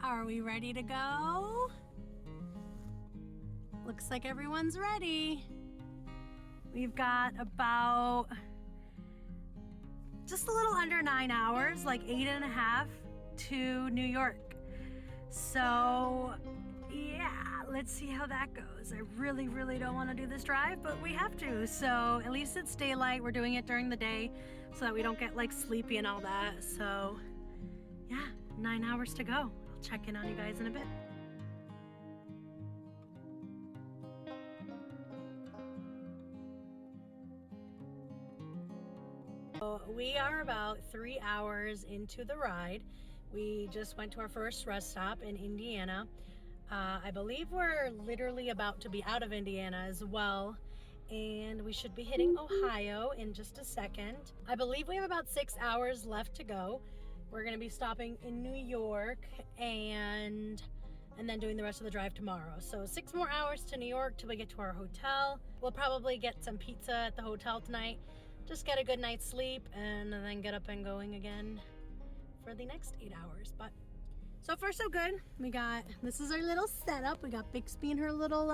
Are we ready to go? Looks like everyone's ready. We've got about just a little under 9 hours, like 8.5 to New York. So yeah, let's see how that goes. I really don't want to do this drive, but we have to. So at least it's daylight. We're doing it during the day so that we don't get like sleepy and all that. So yeah, 9 hours to go. I'll check in on you guys in a bit. So we are about 3 hours into the ride. We just went to our first rest stop in Indiana. I believe we're literally about to be out of Indiana as well, and we should be hitting Ohio in just a second. I believe we have about 6 hours left to go. We're going to be stopping in New York and then doing the rest of the drive tomorrow. So 6 more hours to New York till we get to our hotel. We'll probably get some pizza at the hotel tonight, just get a good night's sleep, and then get up and going again for the next 8 hours. But so far so good. This is our little setup. We got Bixby in her little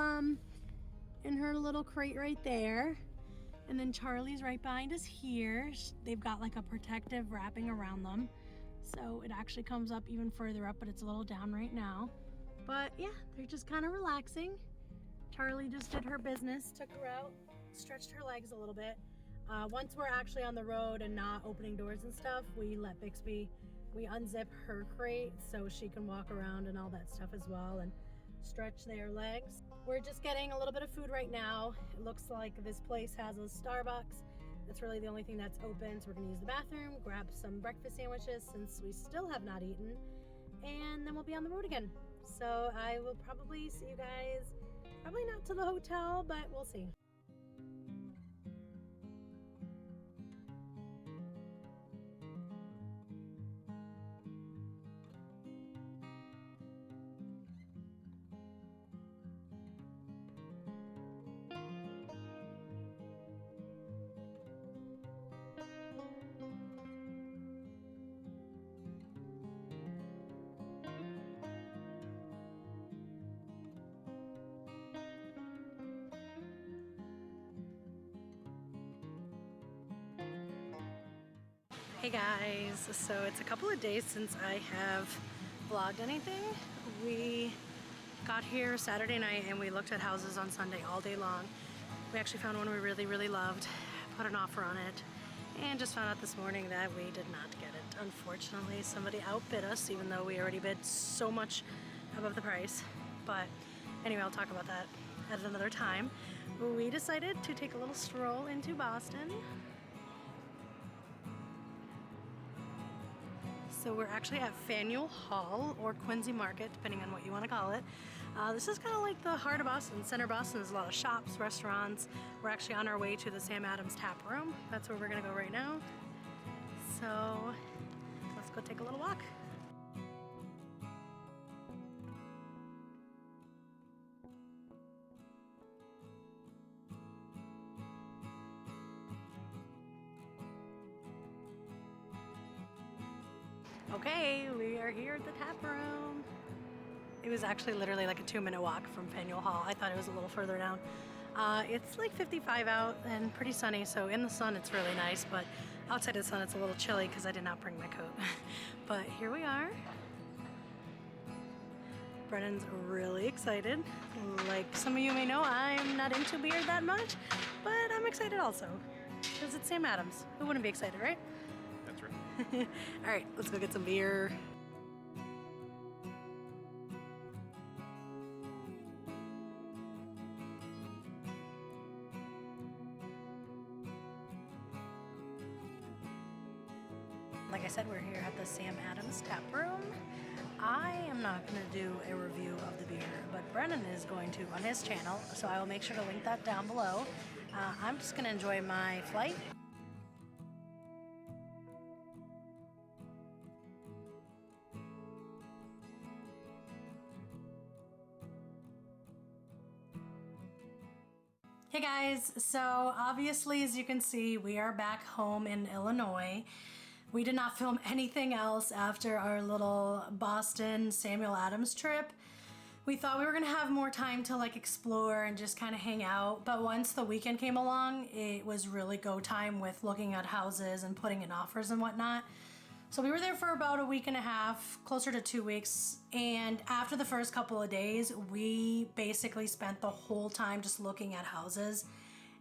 crate right there. And then Charlie's right behind us here. They've got like a protective wrapping around them. So it actually comes up even further up, but it's a little down right now. But yeah, they're just kind of relaxing. Charlie just did her business, took her out, stretched her legs a little bit. Once we're actually on the road and not opening doors and stuff, we let Bixby, we unzip her crate so she can walk around and all that stuff as well and stretch their legs. We're just getting a little bit of food right now. It looks like this place has a Starbucks. That's really the only thing that's open. So we're gonna use the bathroom, grab some breakfast sandwiches since we still have not eaten, and then we'll be on the road again. So I will probably see you guys, probably not to the hotel, but we'll see. Hey guys, so it's a couple of days since I have vlogged anything. We got here Saturday night and we looked at houses on Sunday all day long. We actually found one we really loved, put an offer on it, and just found out this morning that we did not get it. Unfortunately, somebody outbid us even though we already bid so much above the price. But anyway, I'll talk about that at another time. We decided to take a little stroll into Boston. So we're actually at Faneuil Hall or Quincy Market, depending on what you want to call it. This is kind of like the heart of Boston, center of Boston. There's a lot of shops, restaurants. We're actually on our way to the Sam Adams Taproom. That's where we're gonna go right now. So let's go take a little walk. Okay, we are here at the tap room. It was actually literally like a 2-minute walk from Faneuil Hall. I thought it was a little further down. It's like 55 out and pretty sunny, so in the sun it's really nice, but outside of the sun it's a little chilly because I did not bring my coat. But here we are. Brennan's really excited. Like some of you may know, I'm not into beer that much, but I'm excited also because it's Sam Adams. Who wouldn't be excited, right? That's right. All right, let's go get some beer. Like I said, we're here at the Sam Adams Taproom. I am not going to do a review of the beer, but Brennan is going to on his channel, so I will make sure to link that down below. I'm just going to enjoy my flight. Hey guys, so obviously as you can see we are back home in Illinois. We did not film anything else after our little Boston Samuel Adams trip. We thought we were gonna have more time to like explore and just kind of hang out, but once the weekend came along, it was really go time with looking at houses and putting in offers and whatnot. So we were there for about a week and a half, closer to 2 weeks, and after the first couple of days, we basically spent the whole time just looking at houses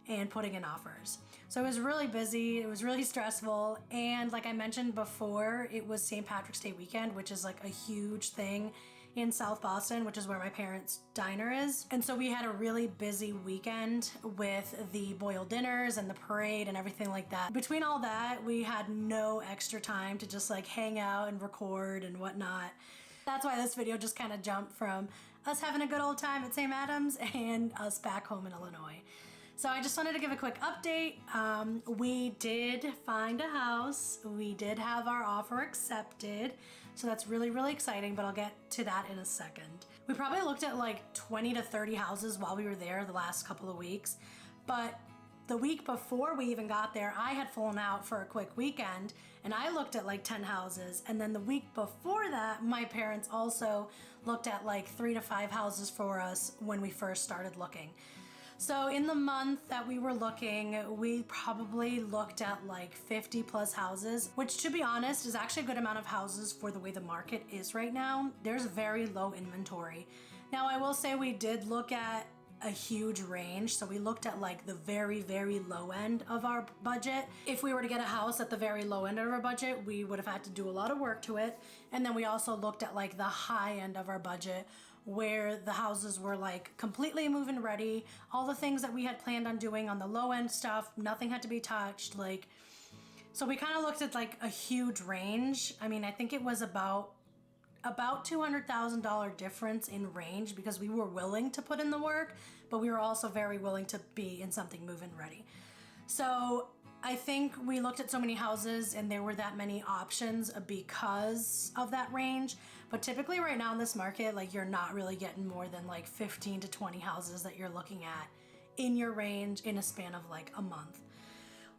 and putting in offers. So it was really busy, it was really stressful, and like I mentioned before, it was St. Patrick's Day weekend, which is like a huge thing in South Boston, which is where my parents' diner is. And so we had a really busy weekend with the boiled dinners and the parade and everything like that. Between all that, we had no extra time to just like hang out and record and whatnot. That's why this video just kind of jumped from us having a good old time at St. Adams and us back home in Illinois. So I just wanted to give a quick update. We did find a house. We did have our offer accepted. So that's really, really exciting, but I'll get to that in a second. We probably looked at like 20 to 30 houses while we were there the last couple of weeks. But the week before we even got there, I had flown out for a quick weekend and I looked at like 10 houses. And then the week before that, my parents also looked at like 3 to 5 houses for us when we first started looking. So in the month that we were looking, we probably looked at like 50 plus houses, which to be honest is actually a good amount of houses for the way the market is right now. There's very low inventory. Now I will say we did look at a huge range. So we looked at like the very, very low end of our budget. If we were to get a house at the very low end of our budget, we would have had to do a lot of work to it. And then we also looked at like the high end of our budget, where the houses were like completely move-in ready. All the things that we had planned on doing on the low end stuff, nothing had to be touched. Like, so we kind of looked at like a huge range. I mean, I think it was about $200,000 difference in range because we were willing to put in the work, but we were also very willing to be in something move-in ready. So I think we looked at so many houses and there were that many options because of that range. But typically right now in this market, like you're not really getting more than like 15 to 20 houses that you're looking at in your range in a span of like a month.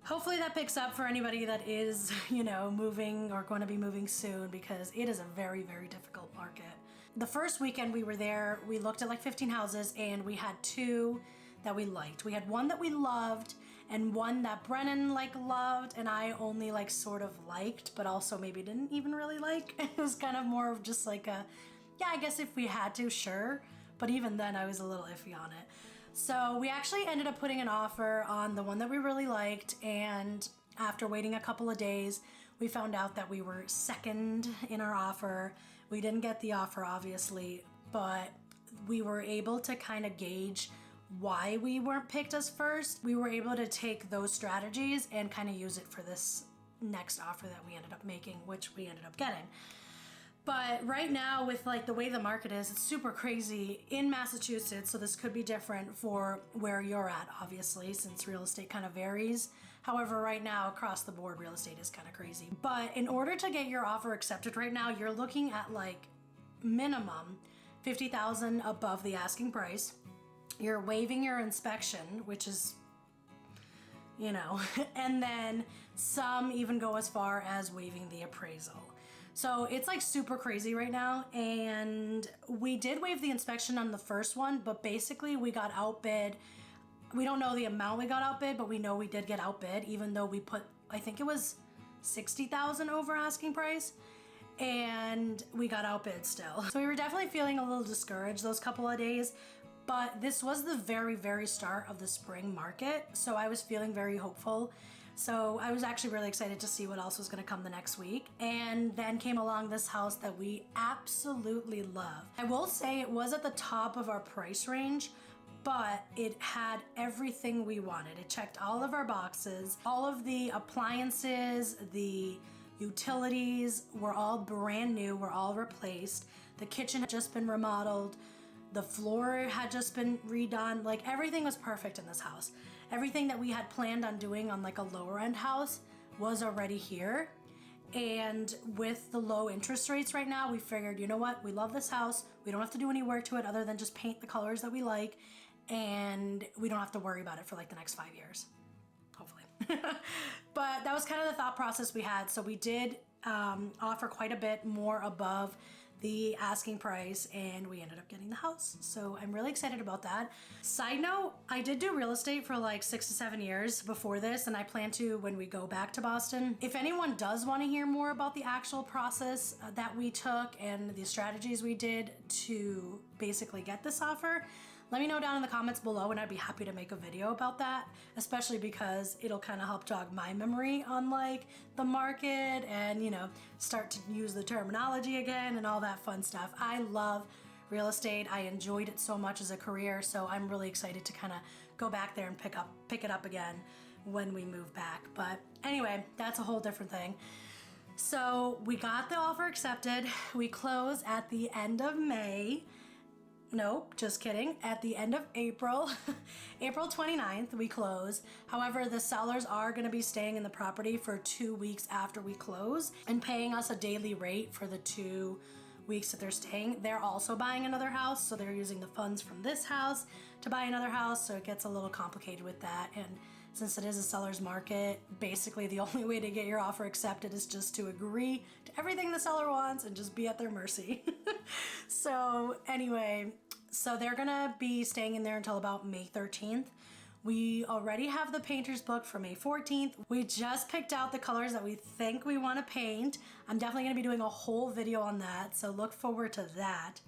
Hopefully that picks up for anybody that is, you know, moving or going to be moving soon, because it is a very, very difficult market. The first weekend we were there, we looked at like 15 houses and we had 2 that we liked. We had one that we loved and one that Brennan like loved and I only like sort of liked, but also maybe didn't even really like. It was kind of more of just like a, yeah, I guess if we had to, sure. But even then I was a little iffy on it. So we actually ended up putting an offer on the one that we really liked, and after waiting a couple of days, we found out that we were second in our offer. We didn't get the offer, obviously, but we were able to kind of gauge why we weren't picked as first. We were able to take those strategies and kind of use it for this next offer that we ended up making, which we ended up getting. But right now, with like the way the market is, it's super crazy in Massachusetts, so this could be different for where you're at, obviously, since real estate kind of varies. However, right now, across the board, real estate is kind of crazy. But in order to get your offer accepted right now, you're looking at like minimum $50,000 above the asking price. You're waiving your inspection, which is, you know, and then some even go as far as waiving the appraisal. So it's like super crazy right now, and we did waive the inspection on the first one, but basically we got outbid. We don't know the amount we got outbid, but we know we did get outbid, even though we put, I think it was $60,000 over asking price, and we got outbid still. So we were definitely feeling a little discouraged those couple of days, but this was the very, very start of the spring market, so I was feeling very hopeful. So I was actually really excited to see what else was going to come the next week. And then came along this house that we absolutely love. I will say it was at the top of our price range, but it had everything we wanted. It checked all of our boxes. All of the appliances, the utilities were all brand new, were all replaced. The kitchen had just been remodeled. The floor had just been redone. Like everything was perfect in this house. Everything that we had planned on doing on like a lower end house was already here. And with the low interest rates right now, we figured, you know what? We love this house. We don't have to do any work to it other than just paint the colors that we like. And we don't have to worry about it for like the next 5 years, hopefully. But that was kind of the thought process we had. So we did offer quite a bit more above the asking price, and we ended up getting the house. So I'm really excited about that. Side note, I did do real estate for like 6 to 7 years before this, and I plan to when we go back to Boston. If anyone does want to hear more about the actual process that we took and the strategies we did to basically get this offer, let me know down in the comments below, and I'd be happy to make a video about that, especially because it'll kind of help jog my memory on like the market and, you know, start to use the terminology again and all that fun stuff. I love real estate. I enjoyed it so much as a career, so I'm really excited to kind of go back there and pick it up again when we move back. But anyway, that's a whole different thing. So we got the offer accepted. We close at the end of May. Nope, just kidding. At the end of April, April 29th, we close. However, the sellers are going to be staying in the property for 2 weeks after we close and paying us a daily rate for the 2 weeks that they're staying. They're also buying another house, so they're using the funds from this house to buy another house, so it gets a little complicated with that. And since it is a seller's market, basically the only way to get your offer accepted is just to agree to everything the seller wants and just be at their mercy. So anyway, so they're gonna be staying in there until about May 13th. We already have the painters booked for May 14th. We just picked out the colors that we think we want to paint. I'm definitely gonna be doing a whole video on that, so look forward to that.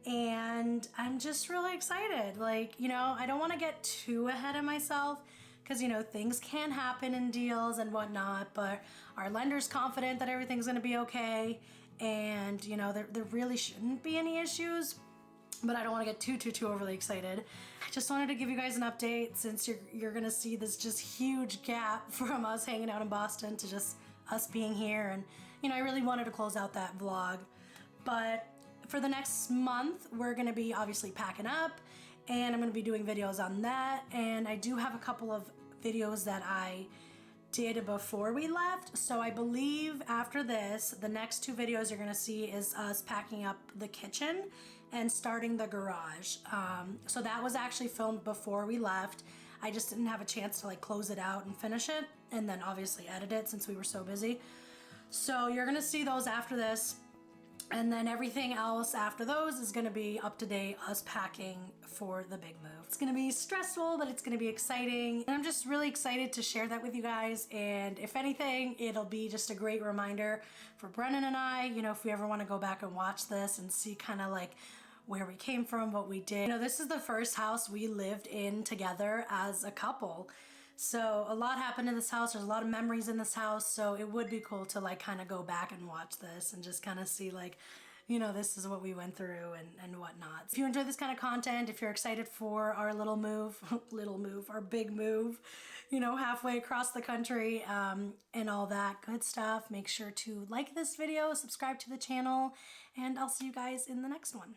And I'm just really excited. Like, you know, I don't want to get too ahead of myself, because, you know, things can happen in deals and whatnot, but our lender's confident that everything's going to be okay, and, you know, there really shouldn't be any issues, but I don't want to get too overly excited. I just wanted to give you guys an update, since you're going to see this just huge gap from us hanging out in Boston to just us being here, and, you know, I really wanted to close out that vlog. But for the next month, we're going to be obviously packing up, and I'm going to be doing videos on that. And I do have a couple of videos that I did before we left. So I believe after this, the next 2 videos you're going to see is us packing up the kitchen and starting the garage. So that was actually filmed before we left. I just didn't have a chance to like close it out and finish it, and then obviously edit it since we were so busy. So you're going to see those after this. And then everything else after those is going to be up to date, us packing for the big move. It's going to be stressful, but it's going to be exciting. And I'm just really excited to share that with you guys. And if anything, it'll be just a great reminder for Brennan and I, you know, if we ever want to go back and watch this and see kind of like where we came from, what we did. You know, this is the first house we lived in together as a couple. So a lot happened in this house. There's a lot of memories in this house. So it would be cool to like kind of go back and watch this and just kind of see like, you know, this is what we went through and whatnot. If you enjoy this kind of content, if you're excited for our little move, our big move, you know, halfway across the country, and all that good stuff, make sure to like this video, subscribe to the channel, and I'll see you guys in the next one.